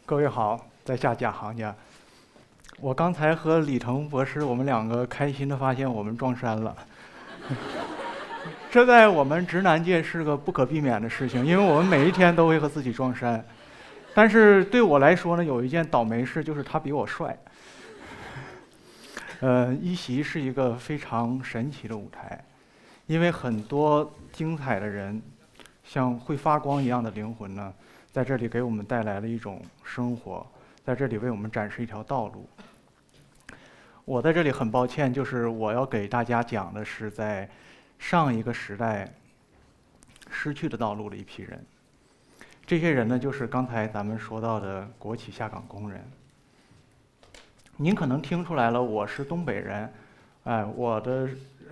各位好，在下贾行家。我刚才和李腾博士，我们两个开心地发现我们撞衫了。这在我们直男界是个不可避免的事情，因为我们每一天都会和自己撞衫。但是对我来说呢，有一件倒霉事，就是他比我帅。一席是一个非常神奇的舞台，因为很多精彩的人，像会发光一样的灵魂呢，在这里给我们带来了一种生活，在这里为我们展示一条道路。我在这里很抱歉，就是我要给大家讲的是在上一个时代失去的道路的一批人。这些人呢，就是刚才咱们说到的国企下岗工人。您可能听出来了，我是东北人，我的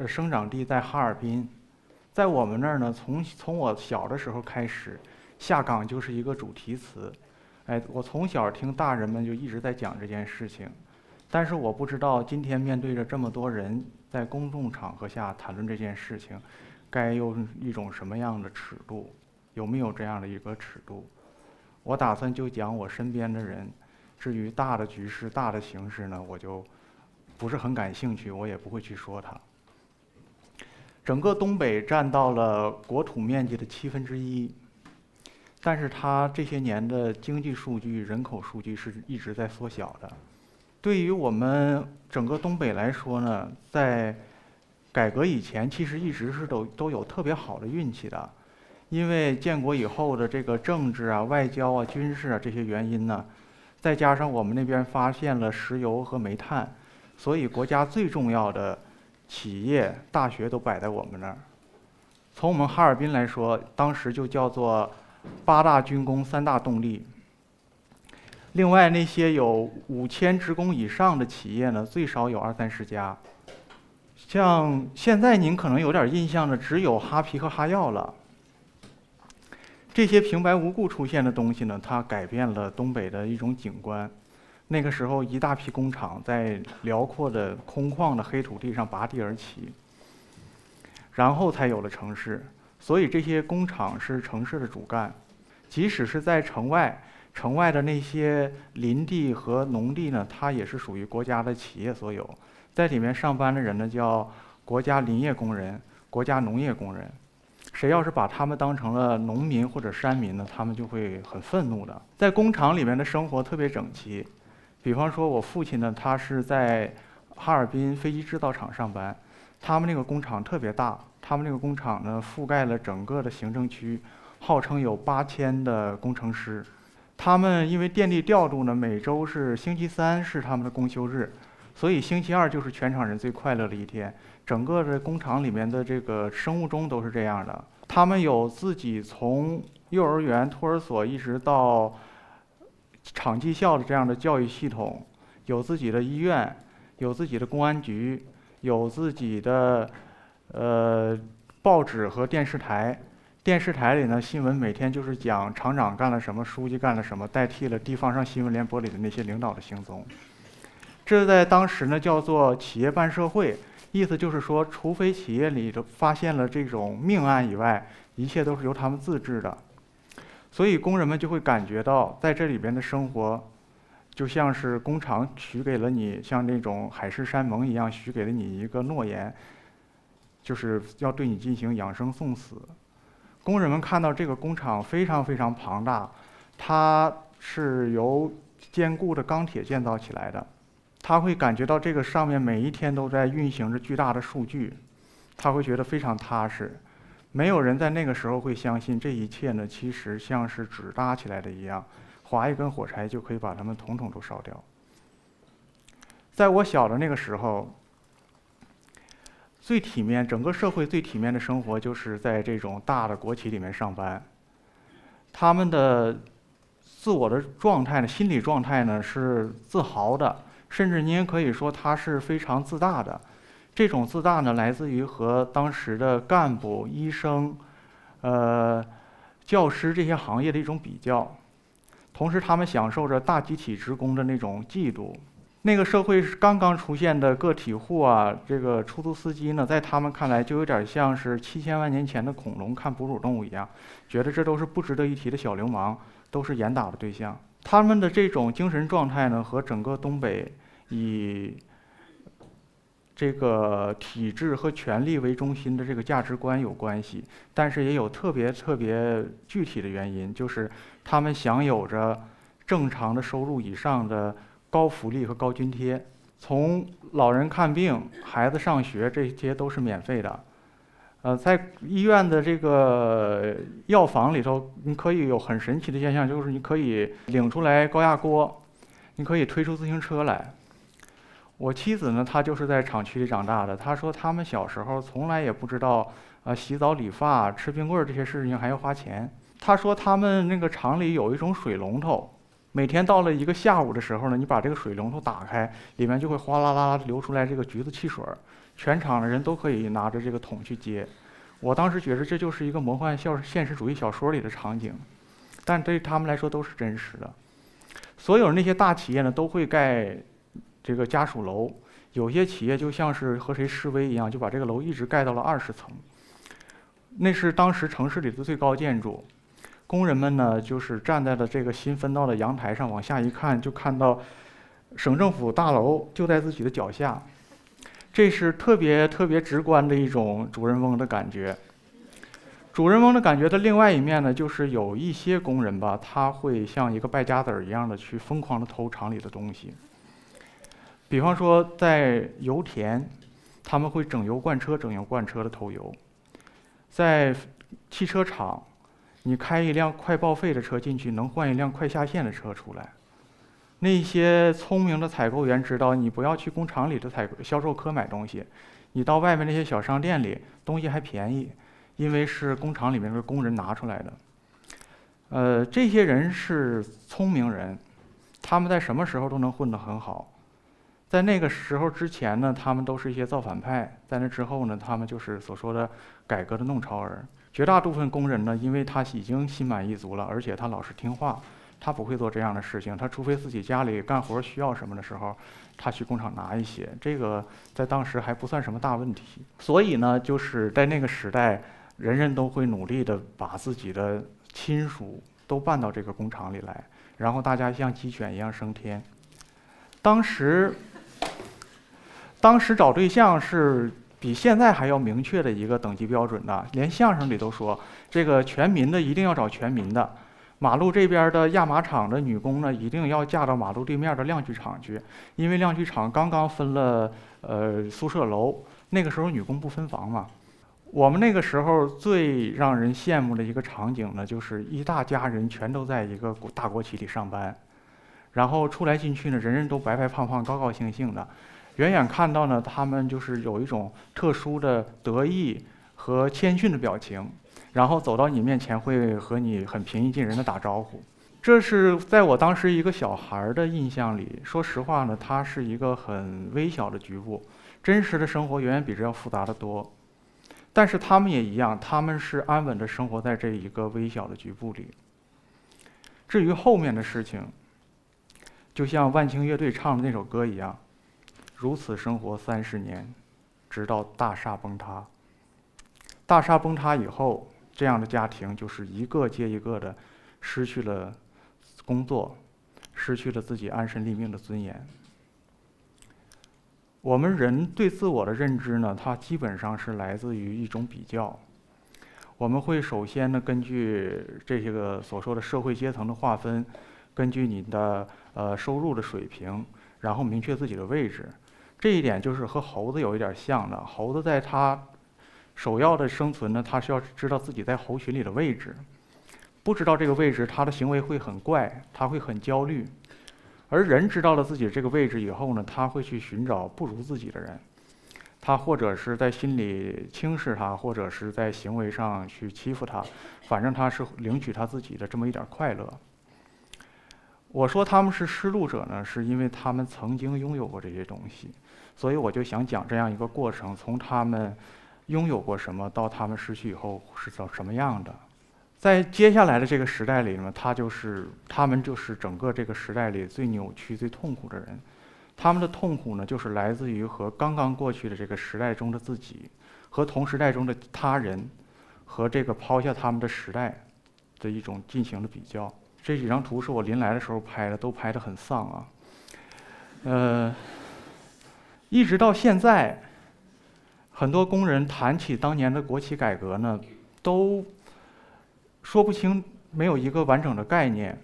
生长地在哈尔滨。在我们那儿呢，从我小的时候开始，下岗就是一个主题词。我从小听大人们就一直在讲这件事情，但是我不知道今天面对着这么多人在公众场合下谈论这件事情，该用一种什么样的尺度，有没有这样的一个尺度？我打算就讲我身边的人，至于大的局势、大的形势呢，我就不是很感兴趣，我也不会去说它。整个东北占到了国土面积的1/7，但是它这些年的经济数据、人口数据是一直在缩小的。对于我们整个东北来说呢，在改革以前，其实一直是都有特别好的运气的，因为建国以后的这个政治啊、外交啊、军事啊这些原因呢，再加上我们那边发现了石油和煤炭，所以国家最重要的企业、大学都摆在我们那儿。从我们哈尔滨来说，当时就叫做8大军工、3大动力。另外那些有5000职工以上的企业呢，最少有20-30家。像现在您可能有点印象的，只有哈皮和哈药了。这些平白无故出现的东西呢，它改变了东北的一种景观。那个时候，一大批工厂在辽阔的空旷的黑土地上拔地而起，然后才有了城市。所以这些工厂是城市的主干。即使是在城外的那些林地和农地呢，它也是属于国家的企业所有。在里面上班的人呢，叫国家林业工人、国家农业工人。谁要是把他们当成了农民或者山民呢，他们就会很愤怒的。在工厂里面的生活特别整齐。比方说我父亲呢，他是在哈尔滨飞机制造厂上班，他们那个工厂特别大，他们那个工厂呢覆盖了整个的行政区，号称有8000的工程师。他们因为电力调度呢，每周是星期3是他们的公休日，所以星期2就是全场人最快乐的一天。整个的工厂里面的这个生物钟都是这样的。他们有自己从幼儿园、托儿所一直到厂技校的这样的教育系统，有自己的医院，有自己的公安局，有自己的报纸和电视台。电视台里呢，新闻每天就是讲厂长干了什么，书记干了什么，代替了地方上新闻联播里的那些领导的行踪。这在当时呢叫做企业办社会，意思就是说，除非企业里发现了这种命案以外，一切都是由他们自治的。所以工人们就会感觉到，在这里边的生活，就像是工厂许给了你，像那种海誓山盟一样，许给了你一个诺言，就是要对你进行养生送死。工人们看到这个工厂非常非常庞大，它是由坚固的钢铁建造起来的，他会感觉到这个上面每一天都在运行着巨大的数据，他会觉得非常踏实。没有人在那个时候会相信这一切呢，其实像是纸搭起来的一样，划一根火柴就可以把它们统统都烧掉。在我小的那个时候，最体面，整个社会最体面的生活就是在这种大的国企里面上班。他们的自我的状态呢，心理状态呢是自豪的，甚至您也可以说他是非常自大的。这种自大呢，来自于和当时的干部、医生、教师这些行业的一种比较，同时他们享受着大集体职工的那种嫉妒。那个社会是刚刚出现的个体户啊，这个出租司机呢，在他们看来就有点像是7000万年前的恐龙看哺乳动物一样，觉得这都是不值得一提的小流氓，都是严打的对象。他们的这种精神状态呢，和整个东北以这个体制和权力为中心的这个价值观有关系，但是也有特别具体的原因，就是他们享有着正常的收入以上的高福利和高津贴，从老人看病、孩子上学，这些都是免费的。在医院的这个药房里头，你可以有很神奇的现象，就是你可以领出来高压锅，你可以推出自行车来。我妻子呢，她就是在厂区里长大的。她说他们小时候从来也不知道，洗澡、理发、吃冰棍儿这些事情还要花钱。她说他们那个厂里有一种水龙头，每天到了一个下午的时候呢，你把这个水龙头打开，里面就会哗啦啦流出来这个橘子汽水，全场的人都可以拿着这个桶去接。我当时觉得这就是一个魔幻现实主义小说里的场景，但对他们来说都是真实的。所有那些大企业呢，都会盖这个家属楼，有些企业就像是和谁示威一样，就把这个楼一直盖到了20层。那是当时城市里的最高建筑。工人们呢，就是站在了这个新分到的阳台上，往下一看，就看到省政府大楼就在自己的脚下。这是特别直观的一种主人翁的感觉。主人翁的感觉的另外一面呢，就是有一些工人吧，他会像一个败家子儿一样的去疯狂的偷厂里的东西。比方说，在油田，他们会整油罐车的偷油；在汽车厂，你开一辆快报废的车进去，能换一辆快下线的车出来。那些聪明的采购员知道，你不要去工厂里的销售科买东西，你到外面那些小商店里，东西还便宜，因为是工厂里面的工人拿出来的。这些人是聪明人，他们在什么时候都能混得很好。在那个时候之前呢，他们都是一些造反派；在那之后呢，他们就是所说的改革的弄潮儿。绝大部分工人呢，因为他已经心满意足了，而且他老实听话，他不会做这样的事情。他除非自己家里干活需要什么的时候，他去工厂拿一些，这个在当时还不算什么大问题。所以呢，就是在那个时代，人人都会努力的把自己的亲属都办到这个工厂里来，然后大家像鸡犬一样升天。当时找对象是比现在还要明确的一个等级标准的，连相声里都说，这个全民的一定要找全民的，马路这边的压马厂的女工呢，一定要嫁到马路对面的亮锯厂去，因为亮锯厂刚刚分了宿舍楼，那个时候女工不分房嘛。我们那个时候最让人羡慕的一个场景呢，就是一大家人全都在一个大国企里上班，然后出来进去呢，人人都白白胖胖、高高兴兴的。远远看到呢，他们就是有一种特殊的得意和谦逊的表情，然后走到你面前会和你很平易近人的打招呼。这是在我当时一个小孩的印象里，说实话呢，它是一个很微小的局部，真实的生活远远比这要复杂得多。但是他们也一样，他们是安稳地生活在这一个微小的局部里。至于后面的事情，就像万青乐队唱的那首歌一样，如此生活30年，直到大厦崩塌。大厦崩塌以后，这样的家庭就是一个接一个的失去了工作，失去了自己安身立命的尊严。我们人对自我的认知呢，它基本上是来自于一种比较。我们会首先呢，根据这些个所说的社会阶层的划分，根据你的收入的水平，然后明确自己的位置。这一点就是和猴子有一点像的。猴子在它首要的生存呢，它是要知道自己在猴群里的位置。不知道这个位置，它的行为会很怪，它会很焦虑。而人知道了自己这个位置以后呢，他会去寻找不如自己的人，他或者是在心里轻视他，或者是在行为上去欺负他，反正他是领取他自己的这么一点快乐。我说他们是失路者呢，是因为他们曾经拥有过这些东西，所以我就想讲这样一个过程，从他们拥有过什么到他们失去以后是什么样的。在接下来的这个时代里呢，他们就是整个这个时代里最扭曲、最痛苦的人。他们的痛苦呢，就是来自于和刚刚过去的这个时代中的自己，和同时代中的他人，和这个抛下他们的时代的一种进行的比较。这几张图是我临来的时候拍的，都拍得很丧啊。一直到现在，很多工人谈起当年的国企改革呢，都说不清，没有一个完整的概念。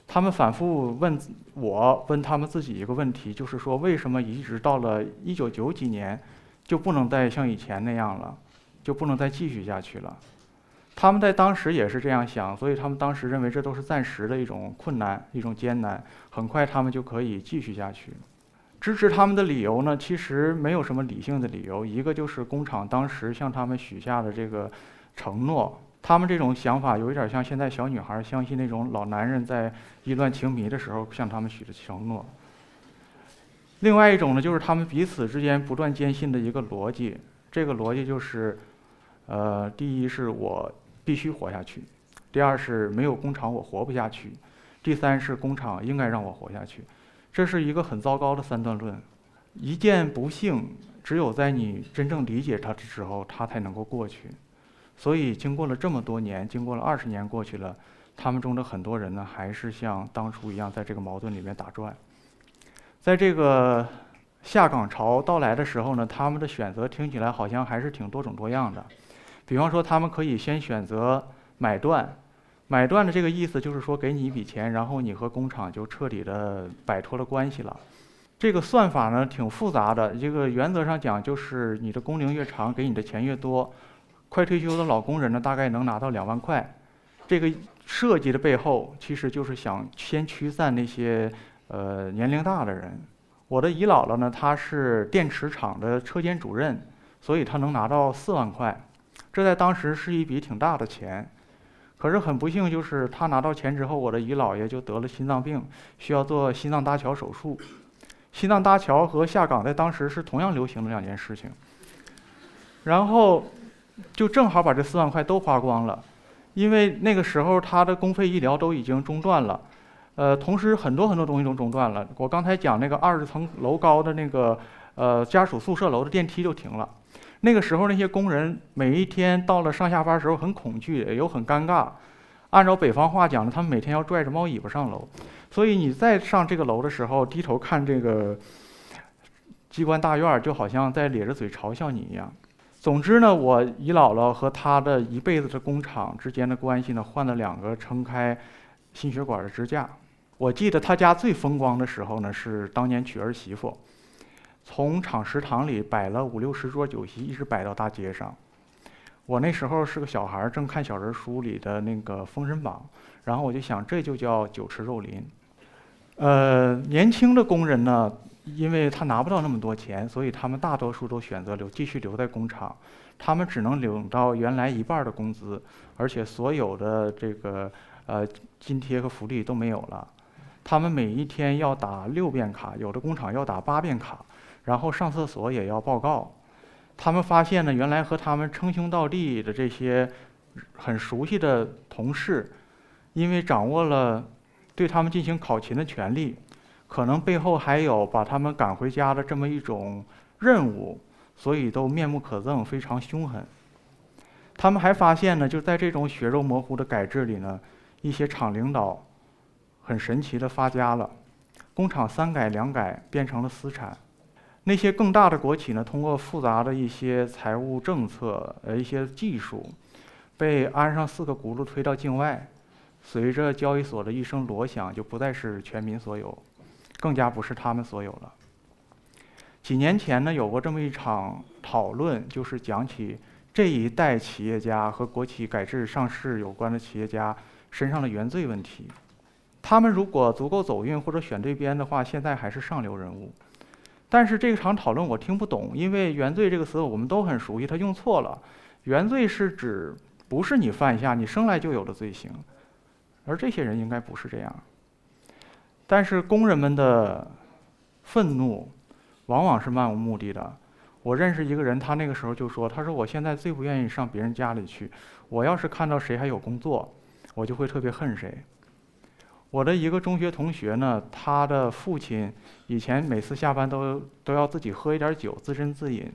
他们反复问他们自己一个问题，就是说为什么一直到了1990几年，就不能再像以前那样了，就不能再继续下去了？他们在当时也是这样想，所以他们当时认为这都是暂时的一种困难、一种艰难，很快他们就可以继续下去。支持他们的理由呢，其实没有什么理性的理由，一个就是工厂当时向他们许下的这个承诺。他们这种想法有一点像现在小女孩相信那种老男人在意乱情迷的时候向他们许的承诺。另外一种呢，就是他们彼此之间不断坚信的一个逻辑，这个逻辑就是，第一是我必须活下去，第二是没有工厂我活不下去，第三是工厂应该让我活下去。这是一个很糟糕的三段论。一件不幸，只有在你真正理解它的时候，它才能够过去。所以经过了这么多年，经过了20年过去了，他们中的很多人呢，还是像当初一样在这个矛盾里面打转。在这个下岗潮到来的时候呢，他们的选择听起来好像还是挺多种多样的。比方说，他们可以先选择买断。买断的这个意思就是说，给你一笔钱，然后你和工厂就彻底的摆脱了关系了。这个算法呢挺复杂的，这个原则上讲就是你的工龄越长，给你的钱越多。快退休的老工人呢，大概能拿到2万块。这个设计的背后，其实就是想先驱散那些年龄大的人。我的姨姥姥呢，她是电池厂的车间主任，所以她能拿到4万块，这在当时是一笔挺大的钱。可是很不幸，就是她拿到钱之后，我的姨姥爷就得了心脏病，需要做心脏搭桥手术。心脏搭桥和下岗在当时是同样流行的2件事情。然后就正好把这4万块都花光了，因为那个时候他的公费医疗都已经中断了，同时很多东西都中断了。我刚才讲那个20层楼高的那个家属宿舍楼的电梯就停了。那个时候那些工人每一天到了上下班的时候很恐惧，也又很尴尬。按照北方话讲呢，他们每天要拽着猫尾巴上楼，所以你再上这个楼的时候，低头看这个机关大院，就好像在咧着嘴嘲笑你一样。总之呢，我姨姥姥和她的一辈子的工厂之间的关系呢，换了2个撑开心血管的支架。我记得她家最风光的时候呢，是当年娶儿媳妇，从厂食堂里摆了50、60桌酒席，一直摆到大街上。我那时候是个小孩，正看小人书里的那个《封神榜》，然后我就想，这就叫酒池肉林。年轻的工人呢，因为他拿不到那么多钱，所以他们大多数都选择继续留在工厂。他们只能领到原来1半的工资，而且所有的这个津贴和福利都没有了。他们每一天要打6遍卡，有的工厂要打8遍卡，然后上厕所也要报告。他们发现呢，原来和他们称兄道弟的这些很熟悉的同事，因为掌握了对他们进行考勤的权利，可能背后还有把他们赶回家的这么一种任务，所以都面目可憎，非常凶狠。他们还发现呢，就在这种血肉模糊的改制里呢，一些厂领导很神奇的发家了，工厂3改2改变成了私产。那些更大的国企呢，通过复杂的一些财务政策、一些技术，被安上4个轱辘推到境外，随着交易所的一声锣响，就不再是全民所有，更加不是他们所有了。几年前呢，有过这么一场讨论，就是讲起这一代企业家和国企改制上市有关的企业家身上的原罪问题。他们如果足够走运或者选对边的话，现在还是上流人物。但是这场讨论我听不懂，因为原罪这个词我们都很熟悉，他用错了。原罪是指不是你犯下你生来就有的罪行，而这些人应该不是这样。但是工人们的愤怒往往是漫无目的的。我认识一个人，他那个时候就说，他说我现在最不愿意上别人家里去，我要是看到谁还有工作，我就会特别恨谁。我的一个中学同学呢，他的父亲以前每次下班都要自己喝一点酒，自斟自饮。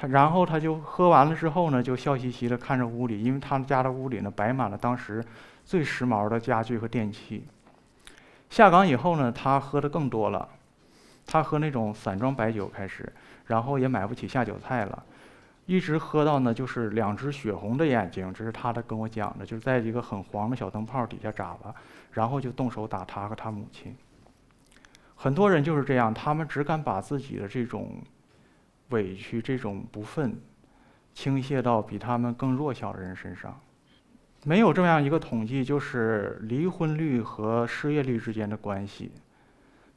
然后他就喝完了之后呢，就笑嘻嘻的看着屋里，因为他们家的屋里呢摆满了当时最时髦的家具和电器。下岗以后呢，他喝的更多了，他喝那种散装白酒开始，然后也买不起下酒菜了，一直喝到呢就是2只血红的眼睛，这是他跟我讲的，就是在一个很黄的小灯泡底下眨巴，然后就动手打他和他母亲。很多人就是这样，他们只敢把自己的这种委屈、这种不忿倾泻到比他们更弱小的人身上。没有这样一个统计，就是离婚率和失业率之间的关系。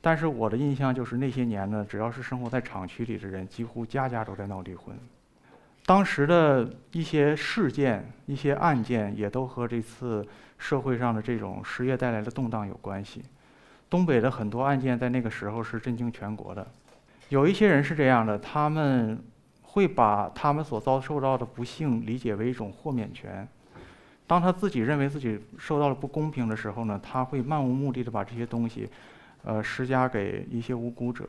但是我的印象就是那些年呢，只要是生活在厂区里的人，几乎家家都在闹离婚。当时的一些事件、一些案件，也都和这次社会上的这种失业带来的动荡有关系。东北的很多案件在那个时候是震惊全国的。有一些人是这样的，他们会把他们所遭受到的不幸理解为一种豁免权。当他自己认为自己受到了不公平的时候呢，他会漫无目的的把这些东西，施加给一些无辜者。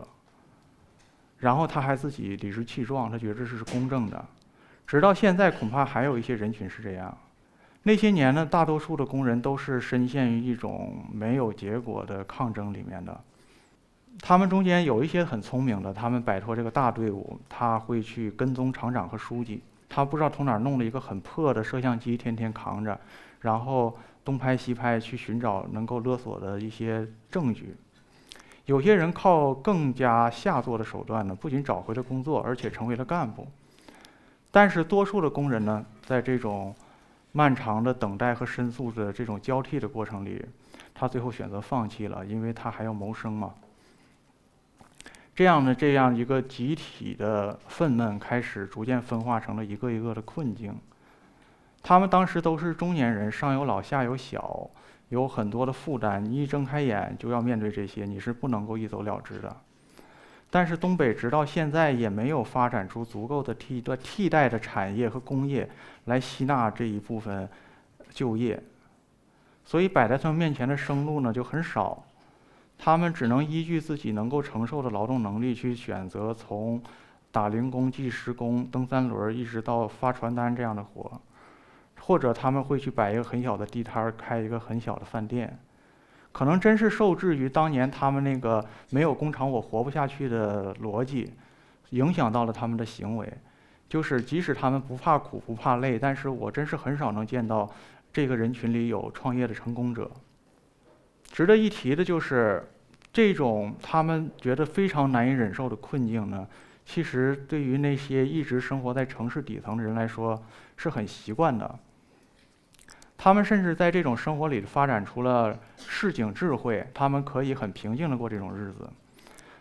然后他还自己理直气壮，他觉得这是公正的。直到现在，恐怕还有一些人群是这样。那些年呢，大多数的工人都是深陷于一种没有结果的抗争里面的。他们中间有一些很聪明的，他们摆脱这个大队伍，他会去跟踪厂长和书记。他不知道从哪儿弄了一个很破的摄像机，天天扛着，然后东拍西拍去寻找能够勒索的一些证据。有些人靠更加下作的手段呢，不仅找回了工作，而且成为了干部。但是多数的工人呢，在这种漫长的等待和申诉的这种交替的过程里，他最后选择放弃了，因为他还要谋生嘛。这样一个集体的愤懑开始逐渐分化成了一个一个的困境。他们当时都是中年人，上有老下有小，有很多的负担，你一睁开眼就要面对这些，你是不能够一走了之的。但是东北直到现在也没有发展出足够的替代的产业和工业来吸纳这一部分就业，所以摆在他们面前的生路呢就很少。他们只能依据自己能够承受的劳动能力去选择从打零工、计时工、蹬3轮一直到发传单这样的活，或者他们会去摆一个很小的地摊，开一个很小的饭店。可能真是受制于当年他们那个没有工厂我活不下去的逻辑，影响到了他们的行为。就是即使他们不怕苦不怕累，但是我真是很少能见到这个人群里有创业的成功者。值得一提的就是，这种他们觉得非常难以忍受的困境呢，其实对于那些一直生活在城市底层的人来说是很习惯的。他们甚至在这种生活里发展出了市井智慧，他们可以很平静地过这种日子。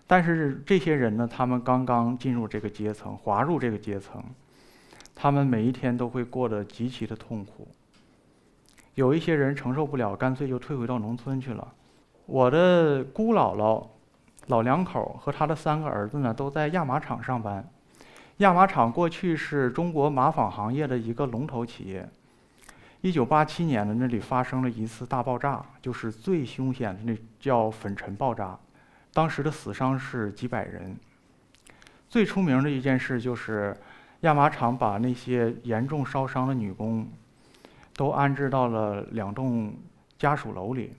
但是这些人呢，他们刚刚进入这个阶层，滑入这个阶层，他们每一天都会过得极其的痛苦。有一些人承受不了，干脆就退回到农村去了。我的姑姥姥、老两口和他的3个儿子呢，都在亚麻厂上班。亚麻厂过去是中国麻纺行业的一个龙头企业。1987年呢，那里发生了一次大爆炸，就是最凶险的那叫粉尘爆炸，当时的死伤是几百人。最出名的一件事就是亚麻厂把那些严重烧伤的女工都安置到了2栋家属楼里。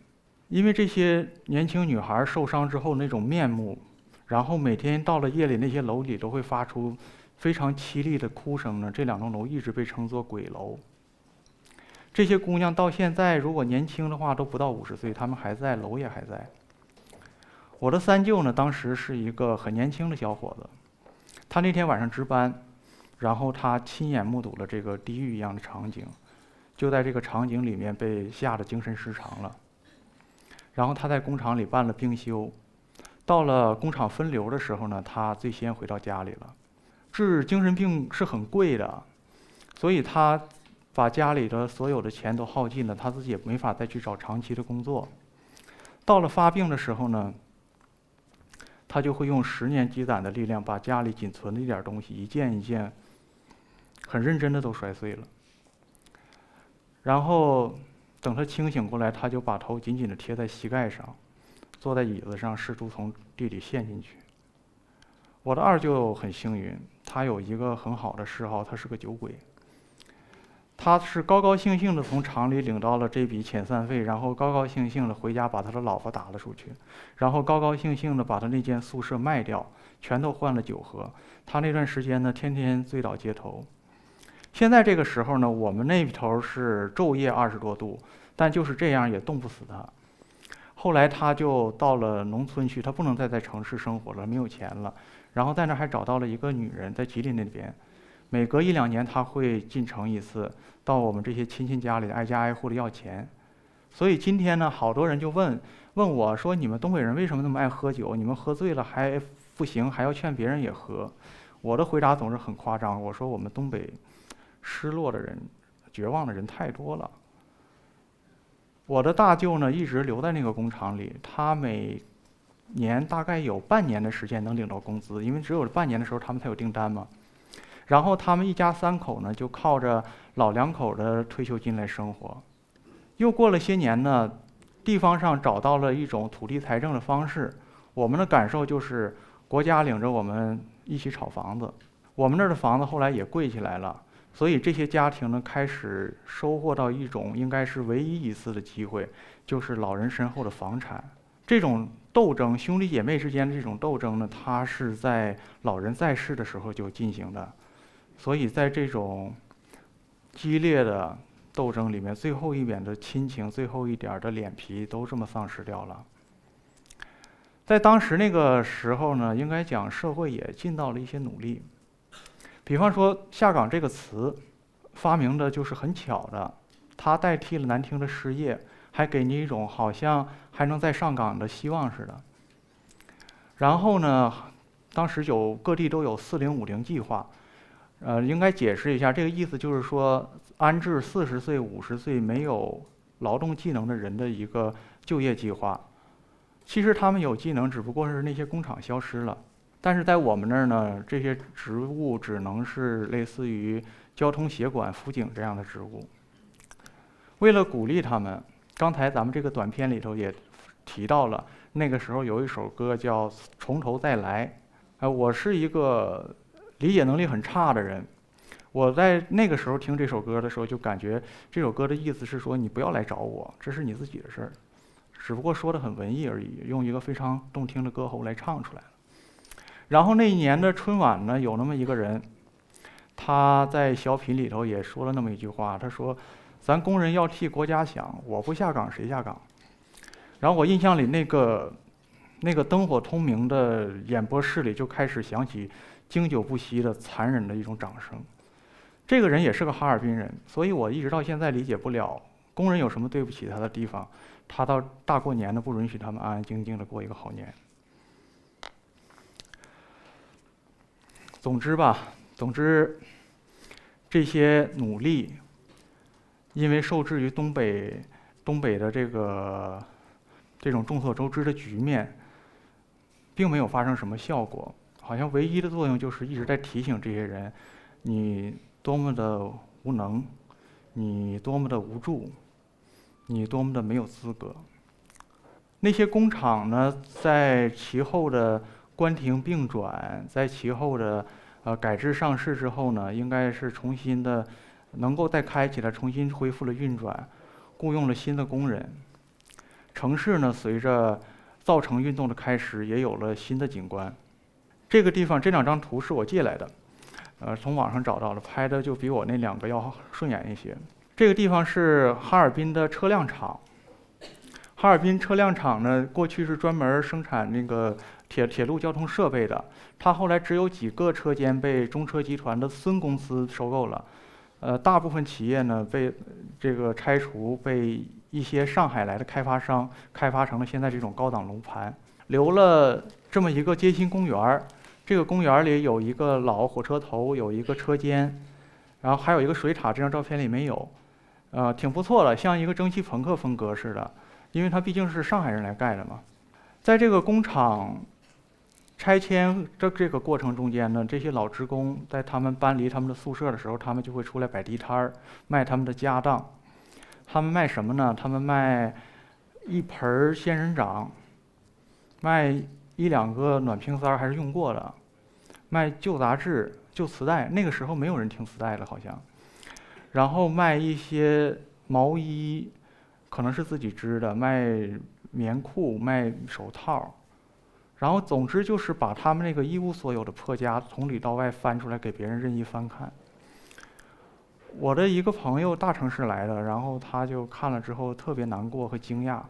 因为这些年轻女孩受伤之后那种面目，然后每天到了夜里，那些楼里都会发出非常凄厉的哭声呢，这2栋楼一直被称作鬼楼。这些姑娘到现在如果年轻的话都不到50岁，她们还在，楼也还在。我的3舅呢，当时是一个很年轻的小伙子，他那天晚上值班，然后他亲眼目睹了这个地狱一样的场景，就在这个场景里面被吓得精神失常了。然后他在工厂里办了病休，到了工厂分流的时候呢，他最先回到家里了。治精神病是很贵的，所以他把家里的所有的钱都耗尽了，他自己也没法再去找长期的工作。到了发病的时候呢，他就会用10年积攒的力量，把家里仅存的一点东西一件一件很认真的都摔碎了。然后等他清醒过来，他就把头紧紧地贴在膝盖上，坐在椅子上，试图从地里陷进去。我的2舅很幸运，他有一个很好的嗜好，他是个酒鬼。他是高高兴兴的从厂里领到了这笔遣散费，然后高高兴兴的回家把他的老婆打了出去，然后高高兴兴的把他那间宿舍卖掉，全都换了酒喝。他那段时间呢，天天醉倒街头。现在这个时候呢，我们那头是昼夜20多度，但就是这样也冻不死他。后来他就到了农村去，他不能再在城市生活了，没有钱了。然后在那还找到了一个女人，在吉林那边，每隔1、2年他会进城一次，到我们这些亲戚家里挨家挨户的要钱。所以今天呢，好多人就问我说：“你们东北人为什么那么爱喝酒？你们喝醉了还不行，还要劝别人也喝？”我的回答总是很夸张，我说我们东北失落的人、绝望的人太多了。我的大舅呢一直留在那个工厂里，他每年大概有半年的时间能领到工资，因为只有半年的时候他们才有订单嘛。然后他们一家3口呢就靠着老2口的退休金来生活。又过了些年呢，地方上找到了一种土地财政的方式，我们的感受就是国家领着我们一起炒房子，我们那儿的房子后来也贵起来了。所以这些家庭呢，开始收获到一种应该是唯一一次的机会，就是老人身后的房产。这种斗争，兄弟姐妹之间的这种斗争呢，它是在老人在世的时候就进行的。所以在这种激烈的斗争里面，最后一点的亲情，最后一点的脸皮都这么丧失掉了。在当时那个时候呢，应该讲社会也尽到了一些努力。比方说下岗这个词发明的就是很巧的，它代替了难听的失业，还给你一种好像还能再上岗的希望似的。然后呢，当时各地都有4050计划，应该解释一下，这个意思就是说安置40岁、50岁没有劳动技能的人的一个就业计划。其实他们有技能，只不过是那些工厂消失了。但是在我们那儿呢，这些职务只能是类似于交通协管、辅警这样的职务。为了鼓励他们，刚才咱们这个短片里头也提到了，那个时候有一首歌叫《从头再来》。我是一个理解能力很差的人，我在那个时候听这首歌的时候，就感觉这首歌的意思是说，你不要来找我，这是你自己的事儿，只不过说的很文艺而已，用一个非常动听的歌喉来唱出来了。然后那一年的春晚呢，有那么一个人，他在小品里头也说了那么一句话，他说：“咱工人要替国家想，我不下岗谁下岗？”然后我印象里那个灯火通明的演播室里就开始响起经久不息的残忍的一种掌声。这个人也是个哈尔滨人，所以我一直到现在理解不了工人有什么对不起他的地方，他到大过年的不允许他们安安静静的过一个好年。总之，这些努力，因为受制于东北的这种众所周知的局面，并没有发生什么效果。好像唯一的作用就是一直在提醒这些人，你多么的无能，你多么的无助，你多么的没有资格。那些工厂呢，在其后的关停并转，在其后的改制上市之后呢，应该是重新的能够再开起来，重新恢复了运转，雇佣了新的工人。城市呢，随着造城运动的开始，也有了新的景观。这个地方这2张图是我借来的，从网上找到了，拍的就比我那2个要顺眼一些。这个地方是哈尔滨的车辆厂。哈尔滨车辆厂呢，过去是专门生产那个铁路交通设备的，它后来只有几个车间被中车集团的孙公司收购了，大部分企业呢被这个拆除，被一些上海来的开发商开发成了现在这种高档楼盘，留了这么一个街心公园。这个公园里有一个老火车头，有一个车间，然后还有一个水塔，这张照片里没有，挺不错的，像一个蒸汽朋克风格似的。因为它毕竟是上海人来盖的嘛。在这个工厂拆迁这个过程中间呢，这些老职工在他们搬离他们的宿舍的时候，他们就会出来摆地摊儿，卖他们的家当。他们卖什么呢？他们卖1盆仙人掌，卖1、2个暖瓶塞还是用过的，卖旧杂志、旧磁带，那个时候没有人听磁带了好像。然后卖一些毛衣，可能是自己织的，卖棉裤、卖手套，然后总之就是把他们那个一无所有的破家从里到外翻出来给别人任意翻看。我的一个朋友大城市来的，然后他就看了之后特别难过和惊讶，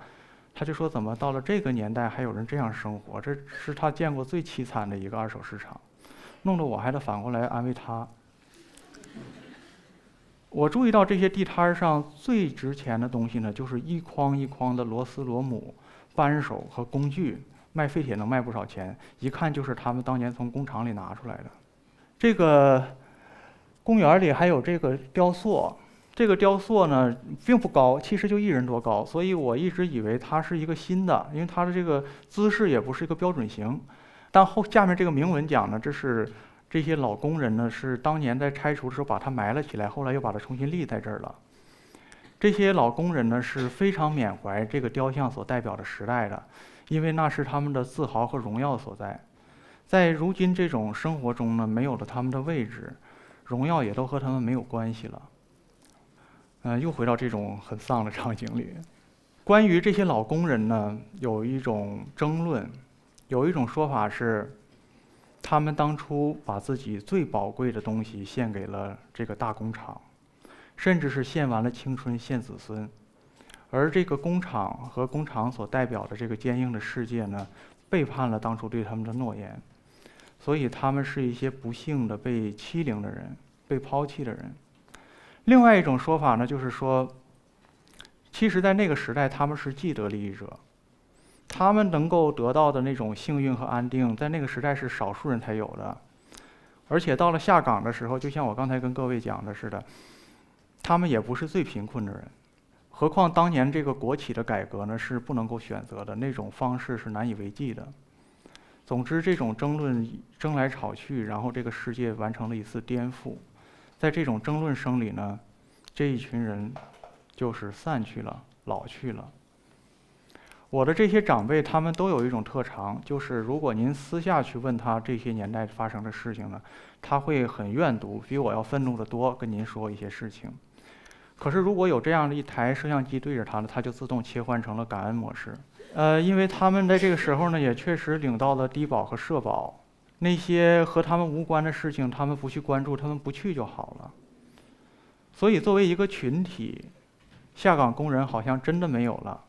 他就说怎么到了这个年代还有人这样生活，这是他见过最凄惨的一个二手市场，弄得我还得反过来安慰他。我注意到这些地摊上最值钱的东西呢，就是一筐一筐的螺丝螺母、扳手和工具，卖废铁能卖不少钱，一看就是他们当年从工厂里拿出来的。这个公园里还有这个雕塑，这个雕塑呢并不高，其实就1人多高，所以我一直以为它是一个新的，因为它的这个姿势也不是一个标准型。但下面这个铭文讲呢，这些老工人呢是当年在拆除的时候把它埋了起来，后来又把它重新立在这儿了。这些老工人呢是非常缅怀这个雕像所代表的时代的，因为那是他们的自豪和荣耀所在。在如今这种生活中呢，没有了他们的位置，荣耀也都和他们没有关系了。又回到这种很丧的场景里。关于这些老工人呢，有一种争论，有一种说法是，他们当初把自己最宝贵的东西献给了这个大工厂，甚至是献完了青春献子孙，而这个工厂和工厂所代表的这个坚硬的世界呢，背叛了当初对他们的诺言，所以他们是一些不幸的被欺凌的人，被抛弃的人。另外一种说法呢，就是说，其实在那个时代他们是既得利益者，他们能够得到的那种幸运和安定，在那个时代是少数人才有的。而且到了下岗的时候，就像我刚才跟各位讲的似的，他们也不是最贫困的人。何况当年这个国企的改革呢，是不能够选择的，那种方式是难以为继的。总之，这种争论争来吵去，然后这个世界完成了一次颠覆。在这种争论声里呢，这一群人就是散去了，老去了。我的这些长辈，他们都有一种特长，就是如果您私下去问他这些年代发生的事情呢，他会很愿读，比我要愤怒得多，跟您说一些事情。可是如果有这样的一台摄像机对着他呢，他就自动切换成了感恩模式。因为他们在这个时候呢，也确实领到了低保和社保，那些和他们无关的事情，他们不去关注，他们不去就好了。所以作为一个群体，下岗工人好像真的没有了。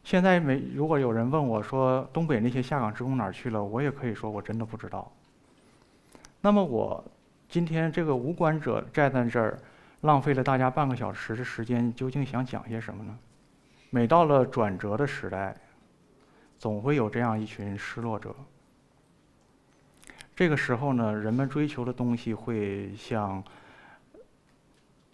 现在如果有人问我说东北那些下岗职工哪儿去了，我也可以说我真的不知道。那么我今天这个无关者站在这儿，浪费了大家半个小时的时间，究竟想讲些什么呢？每到了转折的时代，总会有这样一群失落者。这个时候呢，人们追求的东西会像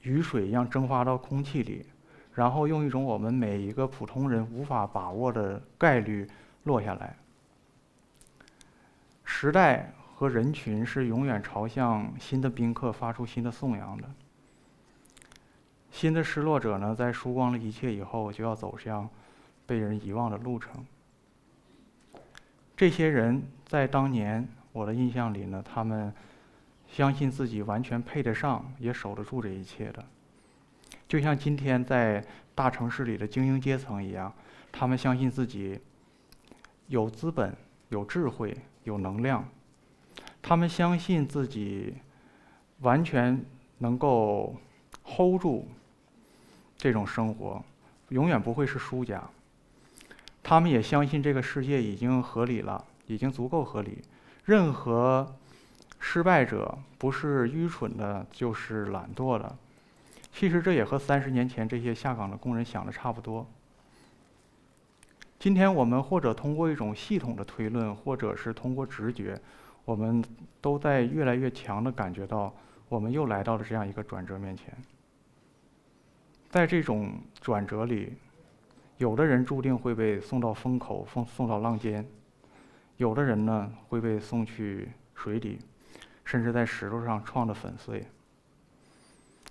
雨水一样蒸发到空气里，然后用一种我们每一个普通人无法把握的概率落下来。时代和人群是永远朝向新的宾客发出新的颂扬的。新的失落者呢，在输光了一切以后，就要走向被人遗忘的路程。这些人在当年我的印象里呢，他们相信自己完全配得上，也守得住这一切的。就像今天在大城市里的精英阶层一样，他们相信自己有资本、有智慧、有能量，他们相信自己完全能够 hold 住这种生活，永远不会是输家。他们也相信这个世界已经合理了，已经足够合理。任何失败者不是愚蠢的，就是懒惰的。其实这也和30年前这些下岗的工人想的差不多。今天我们或者通过一种系统的推论，或者是通过直觉，我们都在越来越强地感觉到，我们又来到了这样一个转折面前。在这种转折里，有的人注定会被送到风口，送到浪尖；有的人呢会被送去水底，甚至在石头上撞得粉碎。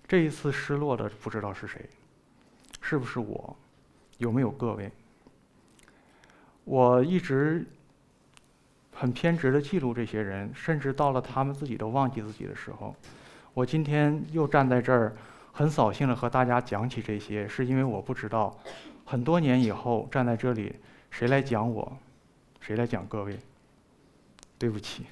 这一次失落的不知道是谁，是不是我？有没有各位？我一直很偏执地记录这些人，甚至到了他们自己都忘记自己的时候。我今天又站在这儿，很扫兴地和大家讲起这些，是因为我不知道，很多年以后站在这里，谁来讲我，谁来讲各位？对不起。